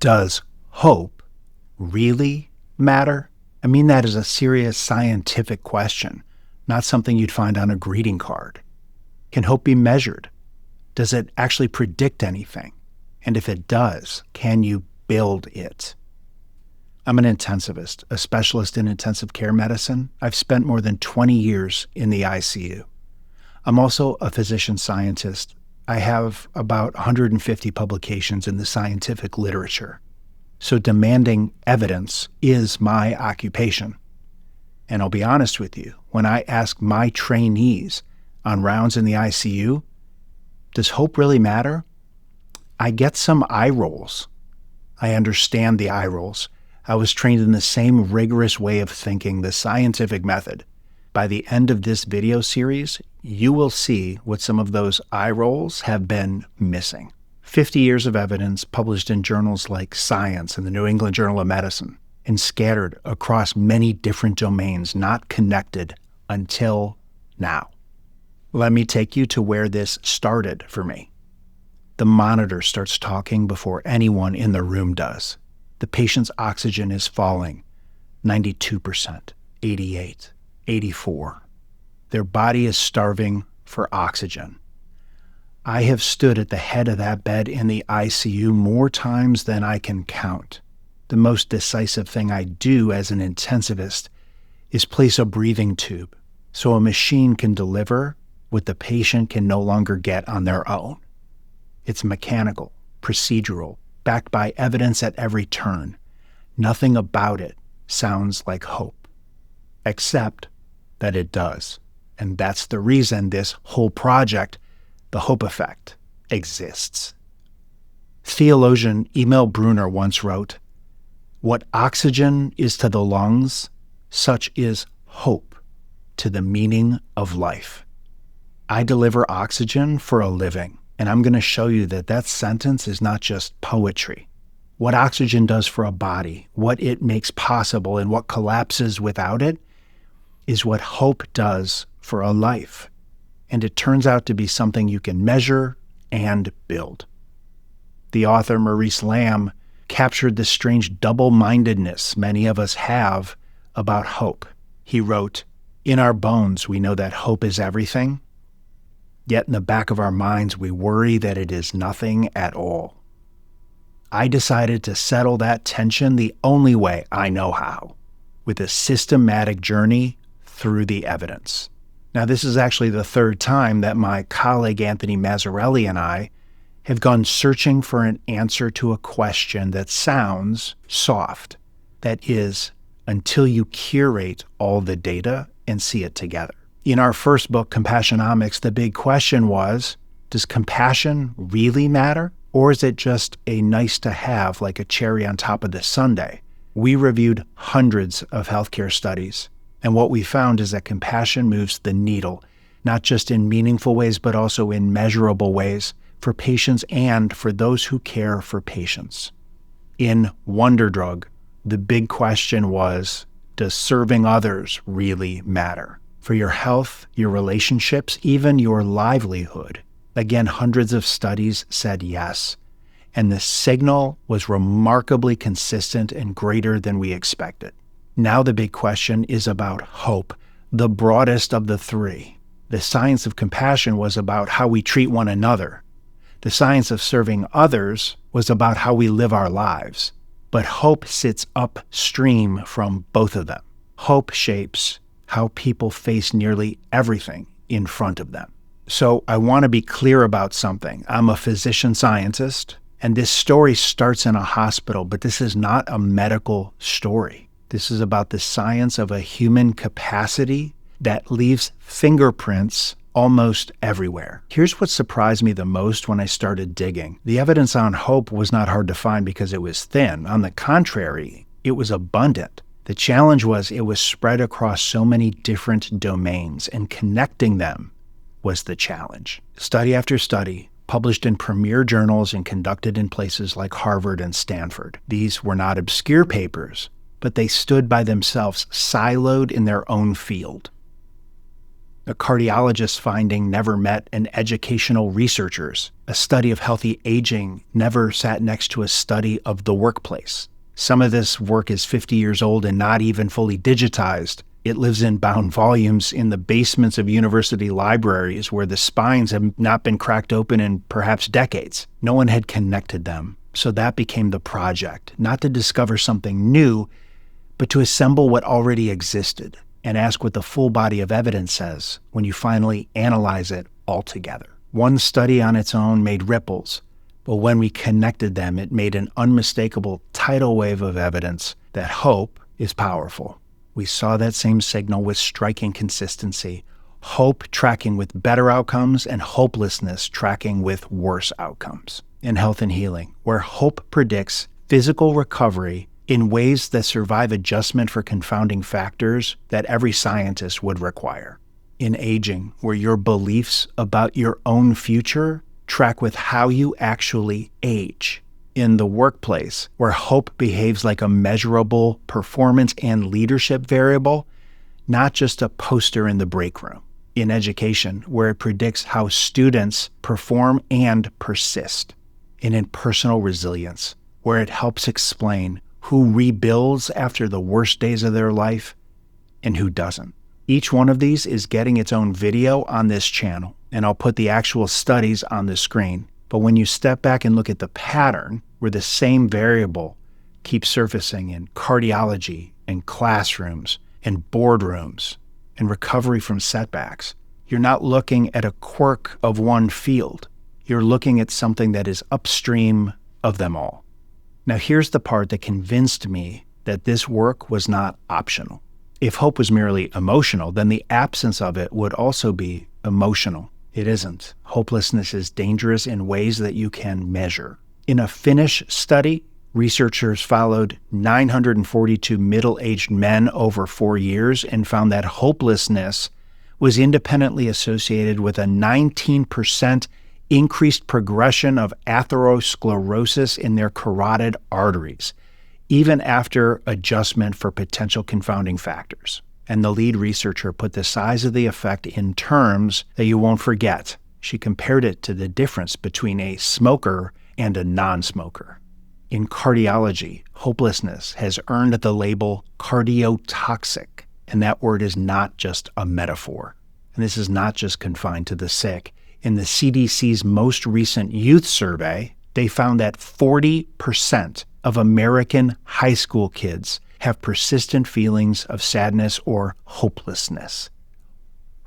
Does hope really matter? I mean that as a serious scientific question, not something you'd find on a greeting card. Can hope be measured? Does it actually predict anything? And if it does, can you build it? I'm an intensivist, a specialist in intensive care medicine. I've spent more than 20 years in the ICU. I'm also a physician scientist. I have about 150 publications in the scientific literature. So demanding evidence is my occupation. And I'll be honest with you, when I ask my trainees on rounds in the ICU, does hope really matter? I get some eye rolls. I understand the eye rolls. I was trained in the same rigorous way of thinking, the scientific method. By the end of this video series, you will see what some of those eye rolls have been missing. 50 years of evidence published in journals like Science and the New England Journal of Medicine, and scattered across many different domains, not connected until now. Let me take you to where this started for me. The monitor starts talking before anyone in the room does. The patient's oxygen is falling, 92%, 88, 84. Their body is starving for oxygen. I have stood at the head of that bed in the ICU more times than I can count. The most decisive thing I do as an intensivist is place a breathing tube so a machine can deliver what the patient can no longer get on their own. It's mechanical, procedural, backed by evidence at every turn. Nothing about it sounds like hope, except that it does. And that's the reason this whole project, the Hope Effect, exists. Theologian Emil Brunner once wrote, "What oxygen is to the lungs, such is hope to the meaning of life." I deliver oxygen for a living. And I'm going to show you that that sentence is not just poetry. What oxygen does for a body, what it makes possible, and what collapses without it is what hope does for a life. And it turns out to be something you can measure and build. The author Maurice Lamb captured the strange double-mindedness many of us have about hope. He wrote, "In our bones, we know that hope is everything. Yet in the back of our minds, we worry that it is nothing at all." I decided to settle that tension the only way I know how, with a systematic journey through the evidence. Now, this is actually the third time that my colleague Anthony Mazzarelli and I have gone searching for an answer to a question that sounds soft. That is, until you curate all the data and see it together. In our first book, Compassionomics, the big question was, does compassion really matter? Or is it just a nice to have, like a cherry on top of the sundae? We reviewed hundreds of healthcare studies, and what we found is that compassion moves the needle, not just in meaningful ways, but also in measurable ways for patients and for those who care for patients. In Wonder Drug, the big question was, does serving others really matter? For your health, your relationships, even your livelihood. Again, hundreds of studies said yes. And the signal was remarkably consistent and greater than we expected. Now the big question is about hope, the broadest of the three. The science of compassion was about how we treat one another. The science of serving others was about how we live our lives. But hope sits upstream from both of them. Hope shapes how people face nearly everything in front of them. So I want to be clear about something. I'm a physician scientist, and this story starts in a hospital, but this is not a medical story. This is about the science of a human capacity that leaves fingerprints almost everywhere. Here's what surprised me the most when I started digging. The evidence on hope was not hard to find because it was thin. On the contrary, it was abundant. The challenge was it was spread across so many different domains, and connecting them was the challenge. Study after study, published in premier journals and conducted in places like Harvard and Stanford. These were not obscure papers, but they stood by themselves, siloed in their own field. A cardiologist's finding never met an educational researcher's. A study of healthy aging never sat next to a study of the workplace. Some of this work is 50 years old and not even fully digitized. It lives in bound volumes in the basements of university libraries where the spines have not been cracked open in perhaps decades. No one had connected them. So that became the project, not to discover something new, but to assemble what already existed and ask what the full body of evidence says when you finally analyze it all together. One study on its own made ripples, but when we connected them, it made an unmistakable tidal wave of evidence that hope is powerful. We saw that same signal with striking consistency, hope tracking with better outcomes and hopelessness tracking with worse outcomes. In health and healing, where hope predicts physical recovery in ways that survive adjustment for confounding factors that every scientist would require. In aging, where your beliefs about your own future track with how you actually age. In the workplace, where hope behaves like a measurable performance and leadership variable, not just a poster in the break room. In education, where it predicts how students perform and persist. And in personal resilience, where it helps explain who rebuilds after the worst days of their life and who doesn't. Each one of these is getting its own video on this channel, and I'll put the actual studies on the screen. But when you step back and look at the pattern where the same variable keeps surfacing in cardiology and classrooms and boardrooms and recovery from setbacks, you're not looking at a quirk of one field. You're looking at something that is upstream of them all. Now, here's the part that convinced me that this work was not optional. If hope was merely emotional, then the absence of it would also be emotional. It isn't. Hopelessness is dangerous in ways that you can measure. In a Finnish study, researchers followed 942 middle-aged men over 4 years and found that hopelessness was independently associated with a 19% increased progression of atherosclerosis in their carotid arteries, even after adjustment for potential confounding factors. And the lead researcher put the size of the effect in terms that you won't forget. She compared it to the difference between a smoker and a non-smoker. In cardiology, hopelessness has earned the label cardiotoxic, and that word is not just a metaphor. And this is not just confined to the sick. In the CDC's most recent youth survey, they found that 40% of American high school kids have persistent feelings of sadness or hopelessness.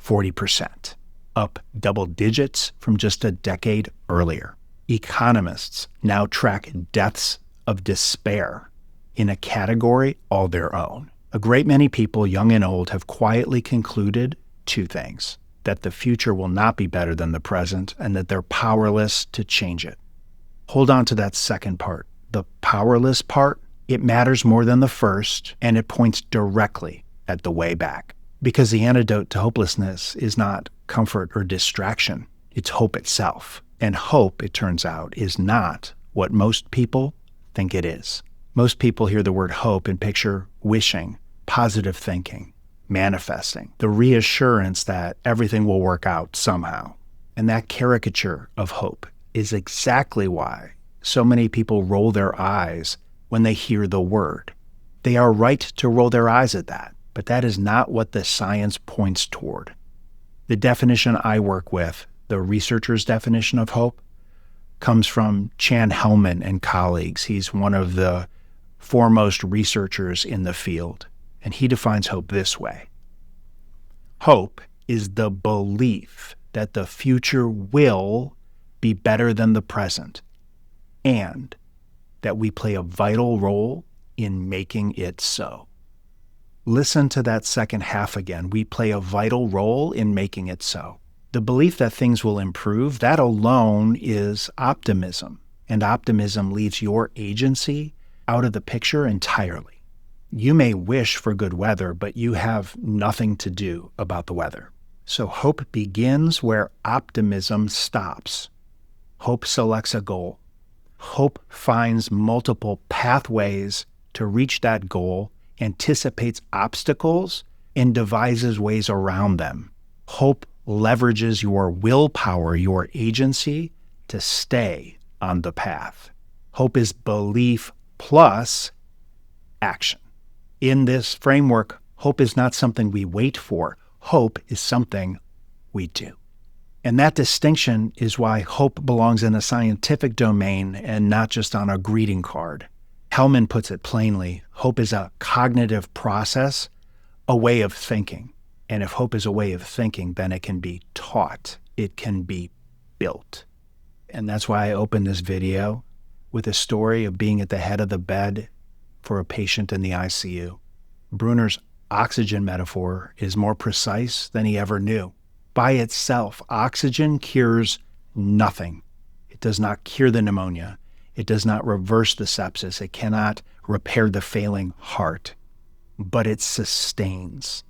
40%, up double digits from just a decade earlier. Economists now track deaths of despair in a category all their own. A great many people, young and old, have quietly concluded two things: that the future will not be better than the present, and that they're powerless to change it. Hold on to that second part. The powerless part, it matters more than the first, and it points directly at the way back. Because the antidote to hopelessness is not comfort or distraction, it's hope itself. And hope, it turns out, is not what most people think it is. Most people hear the word hope and picture wishing, positive thinking, manifesting, the reassurance that everything will work out somehow. And that caricature of hope is exactly why so many people roll their eyes when they hear the word. They are right to roll their eyes at that, but that is not what the science points toward. The definition I work with, the researcher's definition of hope, comes from Chan Hellman and colleagues. He's one of the foremost researchers in the field, and he defines hope this way. Hope is the belief that the future will be better than the present, and that we play a vital role in making it so. Listen to that second half again. We play a vital role in making it so. The belief that things will improve, that alone is optimism. And optimism leaves your agency out of the picture entirely. You may wish for good weather, but you have nothing to do about the weather. So hope begins where optimism stops. Hope selects a goal. Hope finds multiple pathways to reach that goal, anticipates obstacles, and devises ways around them. Hope leverages your willpower, your agency, to stay on the path. Hope is belief plus action. In this framework, hope is not something we wait for. Hope is something we do. And that distinction is why hope belongs in a scientific domain and not just on a greeting card. Hellman puts it plainly, hope is a cognitive process, a way of thinking. And if hope is a way of thinking, then it can be taught. It can be built. And that's why I opened this video with a story of being at the head of the bed for a patient in the ICU. Bruner's oxygen metaphor is more precise than he ever knew. By itself, oxygen cures nothing. It does not cure the pneumonia. It does not reverse the sepsis. It cannot repair the failing heart. But it sustains.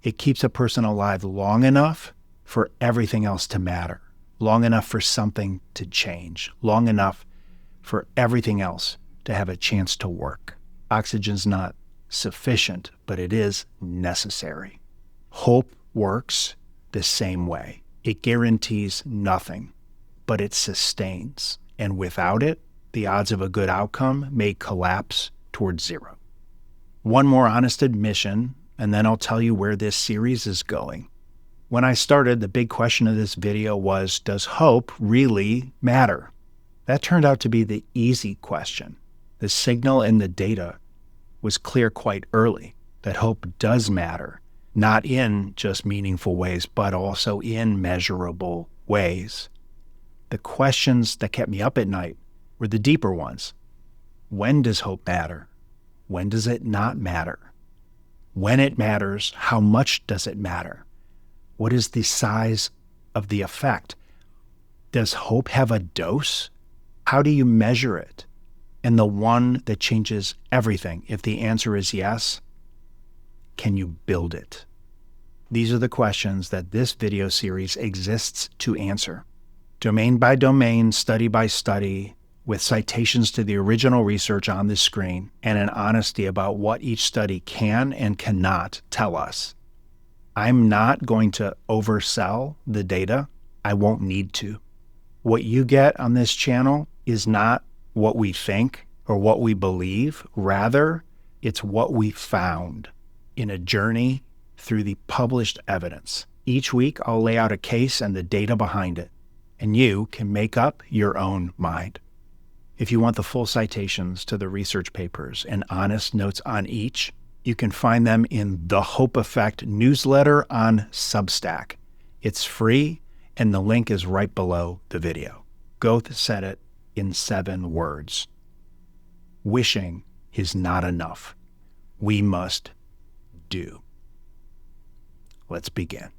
It keeps a person alive long enough for everything else to matter, long enough for something to change, long enough for everything else to have a chance to work. Oxygen's not sufficient, but it is necessary. Hope works the same way. It guarantees nothing, but it sustains. And without it, the odds of a good outcome may collapse towards zero. One more honest admission, and then I'll tell you where this series is going. When I started, the big question of this video was, does hope really matter? That turned out to be the easy question. The signal in the data was clear quite early that hope does matter, not in just meaningful ways, but also in measurable ways. The questions that kept me up at night were the deeper ones. When does hope matter? When does it not matter? When it matters, how much does it matter? What is the size of the effect? Does hope have a dose? How do you measure it? And the one that changes everything, if the answer is yes, can you build it? These are the questions that this video series exists to answer. Domain by domain, study by study, with citations to the original research on the screen and an honesty about what each study can and cannot tell us. I'm not going to oversell the data. I won't need to. What you get on this channel is not what we think or what we believe. Rather, it's what we found in a journey through the published evidence. Each week, I'll lay out a case and the data behind it, and you can make up your own mind. If you want the full citations to the research papers and honest notes on each, you can find them in the Hope Effect newsletter on Substack. It's free, and the link is right below the video. Goethe said it in 7 words. Wishing is not enough. We must do. Let's begin.